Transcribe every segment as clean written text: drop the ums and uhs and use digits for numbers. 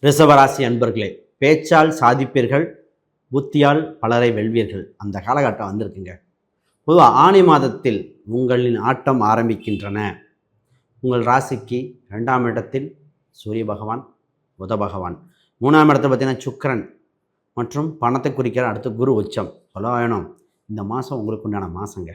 ரிஷபராசி அன்பர்களே, பேச்சால் சாதிப்பீர்கள், புத்தியால் பலரை வெல்வீர்கள். அந்த காலகட்டம் வந்திருக்குங்க. பொதுவாக ஆணி மாதத்தில் உங்களின் ஆட்டம் ஆரம்பிக்கின்றன. உங்கள் ராசிக்கு 2ஆம் இடத்தில் சூரிய பகவான், புத பகவான், 3ஆம் இடத்தை பார்த்தீங்கன்னா சுக்கிரன் மற்றும் பணத்தை குறிக்கிற அடுத்து குரு உச்சம். சொல்ல வேணும், இந்த மாதம் உங்களுக்கு உண்டான மாதங்க.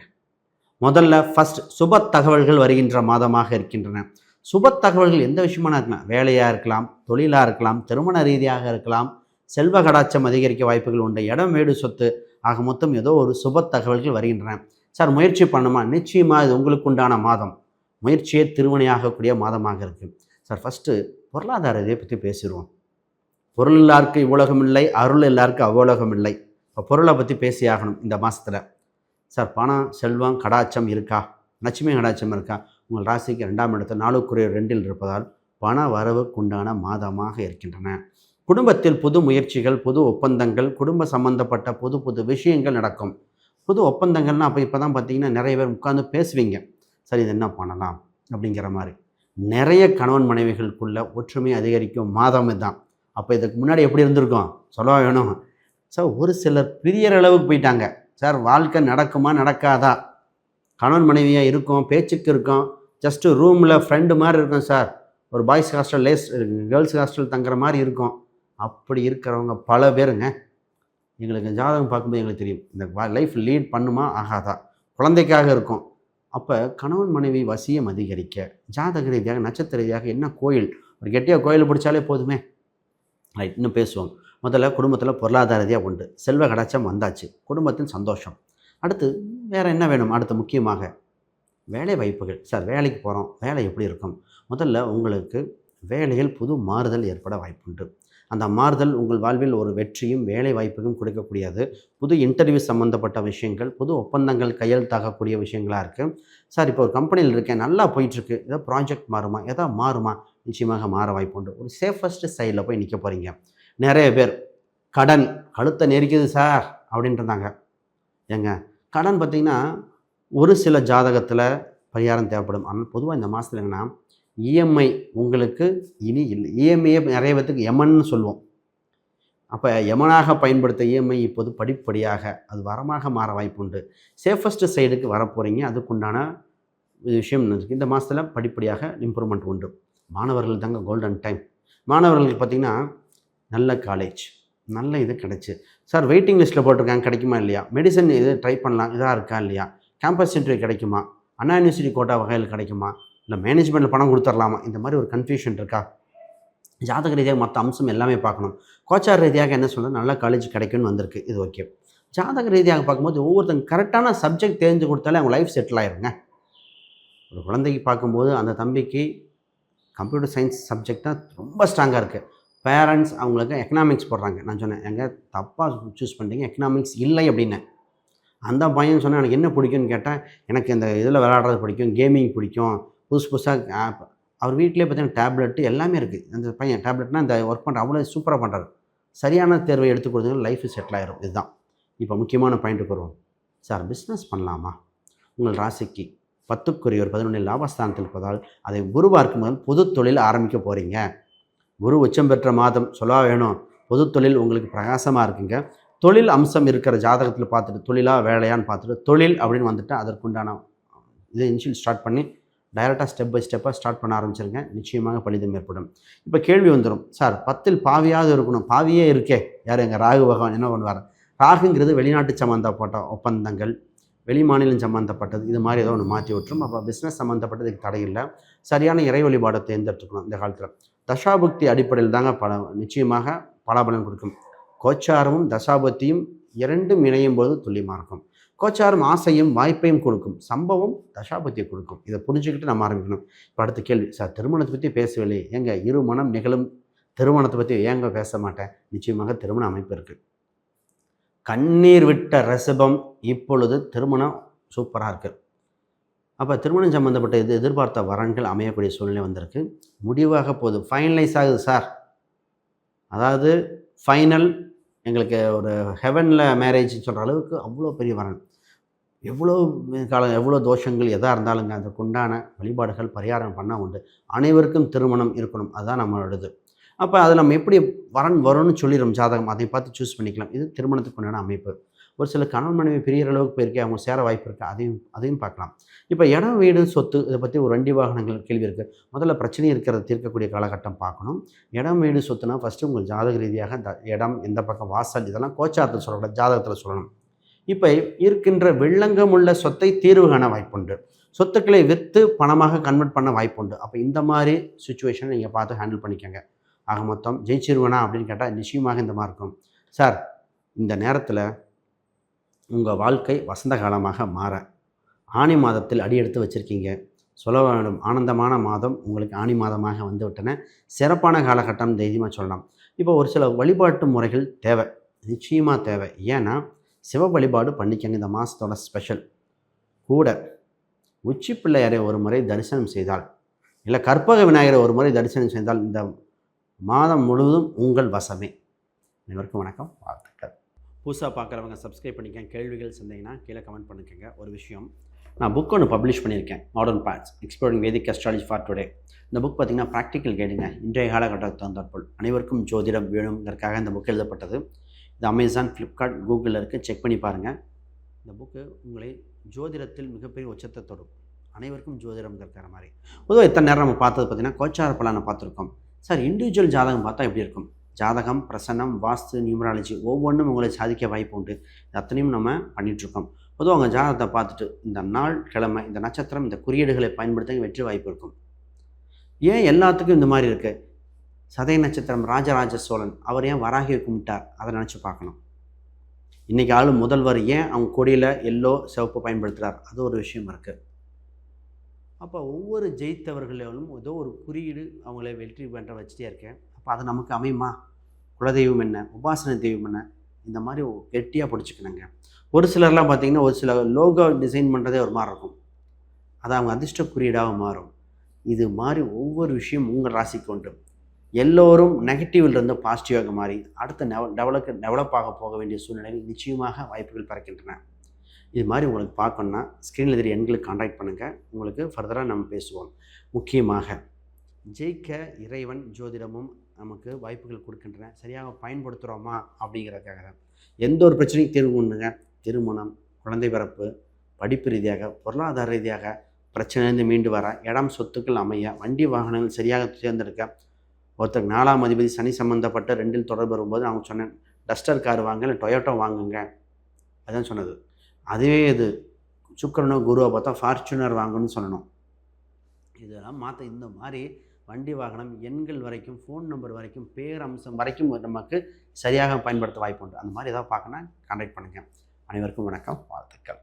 முதல்ல ஃபஸ்ட் சுப தகவல்கள் வருகின்ற மாதமாக இருக்கின்றன. சுப தகவல்கள் எந்த விஷயமான இருக்கலாம், வேலையாக இருக்கலாம், தொழிலாக இருக்கலாம், திருமண ரீதியாக இருக்கலாம், செல்வ கடாட்சம் அதிகரிக்க வாய்ப்புகள் உண்டு, இடம் வீடு சொத்து, ஆக மொத்தம் ஏதோ ஒரு சுப தகவல்கள் வருகின்றன. சார் முயற்சி பண்ணுமா? நிச்சயமாக இது உங்களுக்கு உண்டான மாதம். முயற்சியே திருவினையாகக்கூடிய மாதமாக இருக்குது. சார் ஃபஸ்ட்டு பொருளாதார இதை பற்றி பேசிடுவோம். பொருள் எல்லாருக்கும் இவ்வுலகம் இல்லை, அருள் எல்லாருக்கும் அவ்வுலகம் இல்லை. இப்போ பொருளை பற்றி பேசியாகணும் இந்த மாதத்தில். சார் பணம் செல்வம் கடாட்சம் இருக்கா? லட்சுமி கடாட்சம் இருக்கா? உங்கள் ராசிக்கு 2ஆம் இடத்தில் 4 இருப்பதால் பண வரவுக்குண்டான மாதமாக இருக்கின்றன. குடும்பத்தில் புது முயற்சிகள், புது ஒப்பந்தங்கள், குடும்ப சம்பந்தப்பட்ட புது புது விஷயங்கள் நடக்கும். புது ஒப்பந்தங்கள்னால் இப்போ தான் பார்த்தீங்கன்னா நிறைய பேர் உட்காந்து பேசுவீங்க. சரி, இது என்ன பண்ணலாம் அப்படிங்கிற மாதிரி. நிறைய கணவன் மனைவிகளுக்குள்ள ஒற்றுமை அதிகரிக்கும் மாதம் இதுதான். அப்போ இதுக்கு முன்னாடி எப்படி இருந்திருக்கும் சொல்ல வேணும். சார் ஒரு சிலர் பிரியற அளவுக்கு போயிட்டாங்க. சார் வாழ்க்கை நடக்குமா நடக்காதா? கணவன் மனைவியாக இருக்கும், பேச்சுக்கு இருக்கும், ஜஸ்ட்டு ரூமில் ஃப்ரெண்டு மாதிரி இருக்கும் சார். ஒரு பாய்ஸ் ஹாஸ்டல் கேர்ள்ஸ் ஹாஸ்டல் தங்குற மாதிரி இருக்கும். அப்படி இருக்கிறவங்க பல பேருங்க. எங்களுக்கு ஜாதகம் பார்க்கும்போது எங்களுக்கு தெரியும், இந்த லைஃப் லீட் பண்ணுமா ஆகாதா. குழந்தைக்காக இருக்கும். அப்போ கணவன் மனைவி வசியம் அதிகரிக்க ஜாதக ரீதியாக நட்சத்திர ரீதியாக என்ன கோயில், ஒரு கெட்டியாக கோயில் பிடிச்சாலே போதுமே. ரைட், இன்னும் பேசுவோம். முதல்ல குடும்பத்தில் பொருளாதார ரீதியாக உண்டு, செல்வ கடாட்சம் வந்தாச்சு, குடும்பத்தின் சந்தோஷம். அடுத்து வேறு என்ன வேணும்? அடுத்து முக்கியமாக வேலை வாய்ப்புகள். சார் வேலைக்கு போகிறோம், வேலை எப்படி இருக்கும்? முதல்ல உங்களுக்கு வேலையில் புது மாறுதல் ஏற்பட வாய்ப்புண்டு. அந்த மாறுதல் உங்கள் வாழ்வில் ஒரு வெற்றியும் வேலை வாய்ப்புக்கும் கொடுக்கக்கூடியது. புது இன்டர்வியூ சம்மந்தப்பட்ட விஷயங்கள், புது ஒப்பந்தங்கள் கையெழுத்தாகக்கூடிய விஷயங்களாக இருக்குது. சார் இப்போ ஒரு கம்பெனியில் இருக்கேன், நல்லா போயிட்டுருக்கு, ஏதோ ப்ராஜெக்ட் மாறுமா, ஏதோ மாறுமா? நிச்சயமாக மாற வாய்ப்புண்டு. ஒரு சேஃபஸ்ட்டு சைடில் போய் நிற்க போகிறீங்க. நிறைய பேர் கடன் கழுத்தை நெரிக்குது சார் அப்படின்ட்டு இருந்தாங்க. ஏங்க, கடன் பார்த்திங்கன்னா ஒரு சில ஜாதகத்தில் பரிகாரம் தேவைப்படும். ஆனால் பொதுவாக இந்த மாதத்தில் என்னென்னா இஎம்ஐ உங்களுக்கு இனி இல்லை. இஎம்ஐயை நிறைய பேத்துக்கு எமன்னு சொல்லுவோம். அப்போ எமனாக பயன்படுத்த இஎம்ஐ இப்போது படிப்படியாக அது வரமாக மாற வாய்ப்பு உண்டு. சேஃபஸ்ட்டு சைடுக்கு வரப்போகிறீங்க. அதுக்குண்டான விஷயம் இருக்குது. இந்த மாதத்தில் படிப்படியாக இம்ப்ரூவ்மெண்ட் உண்டு. மாணவர்கள் தாங்க கோல்டன் டைம். மாணவர்களுக்கு பார்த்திங்கன்னா நல்ல காலேஜ், நல்ல இது கிடச்சி. சார் வெயிட்டிங் லிஸ்ட்டில் போட்டிருக்காங்க, கிடைக்குமா இல்லையா? மெடிசன் இது ட்ரை பண்ணலாம், இதாக இருக்கா இல்லையா? கேம்பஸ் இன்டர்வியூ கிடைக்குமா? அண்ணா யூனிவர்சிட்டி கோட்டா வகையில் கிடைக்குமா? இல்லை மேனேஜ்மெண்ட்டில் பணம் கொடுத்துடலாமா? இந்த மாதிரி ஒரு கன்ஃபியூஷன் இருக்கா? ஜாதக ரீதியாக மற்ற அம்சம் எல்லாமே பார்க்கணும். கோச்சார் ரீதியாக என்ன சொல்கிறது, நல்ல காலேஜ் கிடைக்குன்னு வந்திருக்கு, இது ஓகே. ஜாதக ரீதியாக பார்க்கும்போது ஒவ்வொருத்தங்க கரெக்டான சப்ஜெக்ட் தெரிஞ்சு கொடுத்தாலே அவங்க லைஃப் செட்டில் ஆயிருங்க. ஒரு குழந்தைக்கு பார்க்கும்போது அந்த தம்பிக்கு கம்ப்யூட்டர் சயின்ஸ் சப்ஜெக்ட் தான் ரொம்ப ஸ்ட்ராங்காக இருக்குது. பேரண்ட்ஸ் அவங்களுக்கு எக்கனாமிக்ஸ் போடுறாங்க. நான் சொன்னேன், எங்கே தப்பாக சூஸ் பண்ணிட்டீங்க, எக்கனாமிக்ஸ் இல்லை அப்படின்னு. அந்த பையன் சொன்னால் எனக்கு என்ன பிடிக்கும்னு கேட்டால், எனக்கு இந்த இதில் விளையாடுறது பிடிக்கும், கேமிங் பிடிக்கும், புதுசாக ஆப். அவர் வீட்டிலே பார்த்தீங்கன்னா டேப்லெட்டு எல்லாமே இருக்குது. அந்த பையன் டேப்லெட்னால் இந்த ஒர்க் பண்ணுற அவ்வளோ சூப்பராக பண்ணுறாரு. சரியான தேர்வை எடுத்து கொடுத்தீங்கன்னா லைஃப் செட்டில் ஆயிரும். இதுதான் இப்போ முக்கியமான பாயிண்ட்டுக்கு வருவோம். சார் பிஸ்னஸ் பண்ணலாமா? உங்கள் ராசிக்கு 10க்குரியவர் 11 லாபஸ்தானத்தில் இருப்பதால் அதை குரு பார்க்கும் முதல் பொது தொழில் ஆரம்பிக்க போகிறீங்க. குரு உச்சம் பெற்ற மாதம் சொல்ல வேணும். பொது தொழில் உங்களுக்கு பிரகாசமாக இருக்குங்க. தொழில் அம்சம் இருக்கிற ஜாதகத்தில் பார்த்துட்டு தொழிலா வேலையான்னு பார்த்துட்டு தொழில் அப்படின்னு வந்துட்டு அதற்குண்டான இது இனிஷியல் ஸ்டார்ட் பண்ணி டைரெக்டாக ஸ்டெப் பை ஸ்டெப்பாக ஸ்டார்ட் பண்ண ஆரம்பிச்சிருங்க. நிச்சயமாக பலிதம் ஏற்படும். இப்போ கேள்வி வந்துடும், சார் 10ல் பாவியாவது இருக்கணும், பாவியே இருக்கே யார்? எங்கள் ராகு பகவான் என்ன பண்ணுவார்? ராகுங்கிறது வெளிநாட்டு சம்மந்தப்பட்ட ஒப்பந்தங்கள், வெளி மாநிலம் சம்மந்தப்பட்டது, இது மாதிரி ஏதோ ஒன்று மாற்றி விட்டுரும். அப்போ பிஸ்னஸ் சம்மந்தப்பட்டதுக்கு தடையில்லை. சரியான இறை வழிபாடை தேர்ந்தெடுத்துக்கணும். இந்த காலத்தில் தசாபுக்தி அடிப்படையில் தாங்க நிச்சயமாக பலாபலன் கொடுக்கும். கோச்சாரமும் தசாபுக்தியும் இரண்டும் இணையும் போது துல்லியமாக இருக்கும். கோச்சாரம் ஆசையும் வாய்ப்பையும் கொடுக்கும், சம்பவம் தசாபுக்தியை கொடுக்கும். இதை புரிஞ்சுக்கிட்டு நம்ம ஆரம்பிக்கணும். இப்போ அடுத்த கேள்வி, சார் திருமணத்தை பற்றி பேசவில்லை, ஏங்க இருமணம் நிகழும் திருமணத்தை பற்றி ஏங்க பேச மாட்டேன்? நிச்சயமாக திருமண அமைப்பு இருக்குது. கண்ணீர் விட்ட ரிஷபம் இப்பொழுது திருமணம் சூப்பராக இருக்குது. அப்போ திருமணம் சம்மந்தப்பட்ட எதிர்பார்த்த வரன்கள் அமையக்கூடிய சூழ்நிலை வந்திருக்கு. முடிவாக போகுது, ஃபைனலைஸ் ஆகுது சார். அதாவது ஃபைனல், எங்களுக்கு ஒரு ஹெவனில் மேரேஜ் சொல்கிற அளவுக்கு அவ்வளோ பெரிய வரன். எவ்வளோ காலம், எவ்வளோ தோஷங்கள் எதாக இருந்தாலுங்க அதற்குண்டான வழிபாடுகள் பரிகாரம் பண்ணால் உண்டு. அனைவருக்கும் திருமணம் இருக்கணும், அதுதான் நம்மளோடது. அப்போ அதை நம்ம எப்படி வரன் வரும்னு சொல்லிடும் ஜாதகம், அதை பார்த்து சூஸ் பண்ணிக்கலாம். இது திருமணத்துக்கு உண்டான அமைப்பு. ஒரு சில கணவன் மனைவி பிரியற அளவுக்கு போயிருக்கே, அவங்க சேர வாய்ப்பு இருக்குது, அதையும் பார்க்கலாம். இப்போ இடம் வீடு சொத்து இதை பற்றி ஒரு வண்டி வாகனங்கள் கேள்வி இருக்குது. முதல்ல பிரச்சனை இருக்கிறத தீர்க்கக்கூடிய காலகட்டம் பார்க்கணும். இடம் வீடு சொத்துனா ஃபஸ்ட்டு உங்கள் ஜாதக ரீதியாக இடம் எந்த பக்கம் வாசல் இதெல்லாம் கோச்சாரத்தில் சொல்லக்கூடாது, ஜாதகத்தில் சொல்லணும். இப்போ இருக்கின்ற வெள்ளங்கமுள்ள சொத்தை தீர்வு காண வாய்ப்புண்டு. சொத்துக்களை விற்று பணமாக கன்வெர்ட் பண்ண வாய்ப்புண்டு. அப்போ இந்த மாதிரி சுச்சுவேஷனை நீங்கள் பார்த்து ஹேண்டில் பண்ணிக்கோங்க. ஆக மொத்தம் ஜெயிச்சிருவேனா அப்படின்னு கேட்டால் நிச்சயமாக இந்த மாதிரி இருக்கும். சார், இந்த நேரத்தில் உங்கள் வாழ்க்கை வசந்த காலமாக மாற ஆனி மாதத்தில் அடி எடுத்து வச்சுருக்கீங்க. சொல்ல வேண்டும், ஆனந்தமான மாதம் உங்களுக்கு ஆனி மாதமாக வந்து விட்டன. சிறப்பான காலகட்டம் தைரியமாக சொல்லலாம். இப்போ ஒரு சில வழிபாட்டு முறைகள் தேவை, நிச்சயமாக தேவை. ஏன்னா சிவ வழிபாடு பண்ணிக்கங்க, இந்த மாதத்தோட ஸ்பெஷல். கூட உச்சி பிள்ளையாரை ஒரு முறை தரிசனம் செய்தால், இல்லை கற்பக விநாயகரை ஒரு முறை தரிசனம் செய்தால் இந்த மாதம் முழுவதும் உங்கள் வசமே. அனைவருக்கும் வணக்கம், வாழ்த்துக்கள். புதுசாக பார்க்குறவங்க சப்ஸ்கிரைப் பண்ணிக்கங்க. கேள்விகள் சந்தேகம்னா கீழே கமெண்ட் பண்ணிக்கோங்க. ஒரு விஷயம், நான் புக் ஒன்று பப்ளிஷ் பண்ணியிருக்கேன், modern parts exploring Vedic astrology for today. இந்த புக் பார்த்திங்கன்னா ப்ராக்டிக்கல் கைடுங்க. இன்றைய காலகட்டத்துக்கு தகுந்தாற்போல் அனைவருக்கும் ஜோதிடம் வேணுங்கிறதுக்காக இந்த புக் எழுதப்பட்டது. இது அமேசான், ஃப்ளிப்கார்ட், கூகுளில் இருக்குது, செக் பண்ணி பாருங்கள். இந்த புக்கு உங்களை ஜோதிடத்தில் மிகப்பெரிய உச்சத்தை தொடும். அனைவருக்கும் ஜோதிடம்ங்கிற மாதிரி. பொதுவாக இத்தனை நேரம் நம்ம பார்த்தது பார்த்திங்கன்னா கோச்சார பலனை பார்த்துருக்கோம். சார், இண்டிவிஜுவல் ஜாதகம் பார்த்தா எப்படி இருக்கும்? ஜாதகம், பிரசன்னம், வாஸ்து, நியூமராலஜி ஒவ்வொன்றும் உங்களை சாதிக்க வாய்ப்பு உண்டு. இது அத்தனையும் நம்ம பண்ணிகிட்ருக்கோம். பொதுவாக உங்கள் ஜாதகத்தை பார்த்துட்டு இந்த நாள், கிழமை, இந்த நட்சத்திரம், இந்த குறியீடுகளை பயன்படுத்த வெற்றி வாய்ப்பு இருக்கும். ஏன் எல்லாத்துக்கும் இந்த மாதிரி இருக்குது? சதய நட்சத்திரம் ராஜராஜ சோழன், அவர் ஏன் வராகியை கும்பிட்டார், அதை நினச்சி பார்க்கணும். இன்றைக்கி ஆளும் முதல்வர் ஏன் அவங்க கொடியில் எல்லோ சிவப்பு பயன்படுத்துகிறார், அது ஒரு விஷயம் இருக்குது. அப்போ ஒவ்வொரு ஜெயித்தவர்களும் ஏதோ ஒரு குறியீடு அவங்கள வெற்றி பெற்ற வச்சுட்டே இருக்கேன். அப்போ அது நமக்கு அமையுமா? குலதெய்வம் என்ன, உபாசன தெய்வம் என்ன, இந்த மாதிரி கெட்டியாக பிடிச்சிக்கணுங்க. ஒரு சிலர்லாம் பார்த்திங்கன்னா ஒரு சில லோகோ டிசைன் பண்ணுறதே ஒரு மாதிரி இருக்கும், அது அவங்க அதிர்ஷ்ட குறியீடாக மாறும். இது மாதிரி ஒவ்வொரு விஷயம் உங்கள் ராசிக்கு உண்டு. எல்லோரும் நெகட்டிவ்லேருந்து பாசிட்டிவாக மாறி அடுத்த டெவலப்பாக போக வேண்டிய சூழ்நிலைகள் நிச்சயமாக வாய்ப்புகள் பிறக்கின்றன. இது மாதிரி உங்களுக்கு பார்க்கணுன்னா ஸ்க்ரீனில் எதிரி எண்களுக்கு கான்டாக்ட் பண்ணுங்கள். உங்களுக்கு ஃபர்தராக நம்ம பேசுவோம். முக்கியமாக ஜெயிக்க இறைவன் ஜோதிடமும் நமக்கு வாய்ப்புகள் கொடுக்கின்றன. சரியாக பயன்படுத்துகிறோமா அப்படிங்கிறதுக்காக தான். எந்த ஒரு பிரச்சனையும் தீர்வு பண்ணுங்க. திருமணம், குழந்தை பிறப்பு, படிப்பு ரீதியாக, பொருளாதார ரீதியாக பிரச்சனையிலேருந்து மீண்டு வர, இடம் சொத்துக்கள் அமைய, வண்டி வாகனங்கள் சரியாக தேர்ந்தெடுக்க. ஒருத்தருக்கு 4ஆம் அதிபதி சனி சம்மந்தப்பட்ட 2இல் தொடர்பு வரும்போது அவங்க சொன்னேன், டஸ்டர் கார் வாங்க, இல்லை டொயோட்டோ வாங்குங்க, அதுதான் சொன்னது. அதுவே இது சுக்கிரனோ குருவை பார்த்தா ஃபார்ச்சுனர் வாங்கணும்னு சொல்லணும். இதெல்லாம் மாற்ற இந்த மாதிரி வண்டி வாகனம் எண்கள் வரைக்கும், ஃபோன் நம்பர் வரைக்கும், பேர் அம்சம் வரைக்கும் நமக்கு சரியாக பயன்படுத்த வாய்ப்பு உண்டு. அந்த மாதிரி ஏதாவது பார்க்கணுன்னா கான்டாக்ட் பண்ணுங்கள். அனைவருக்கும் வணக்கம், வாழ்த்துக்கள்.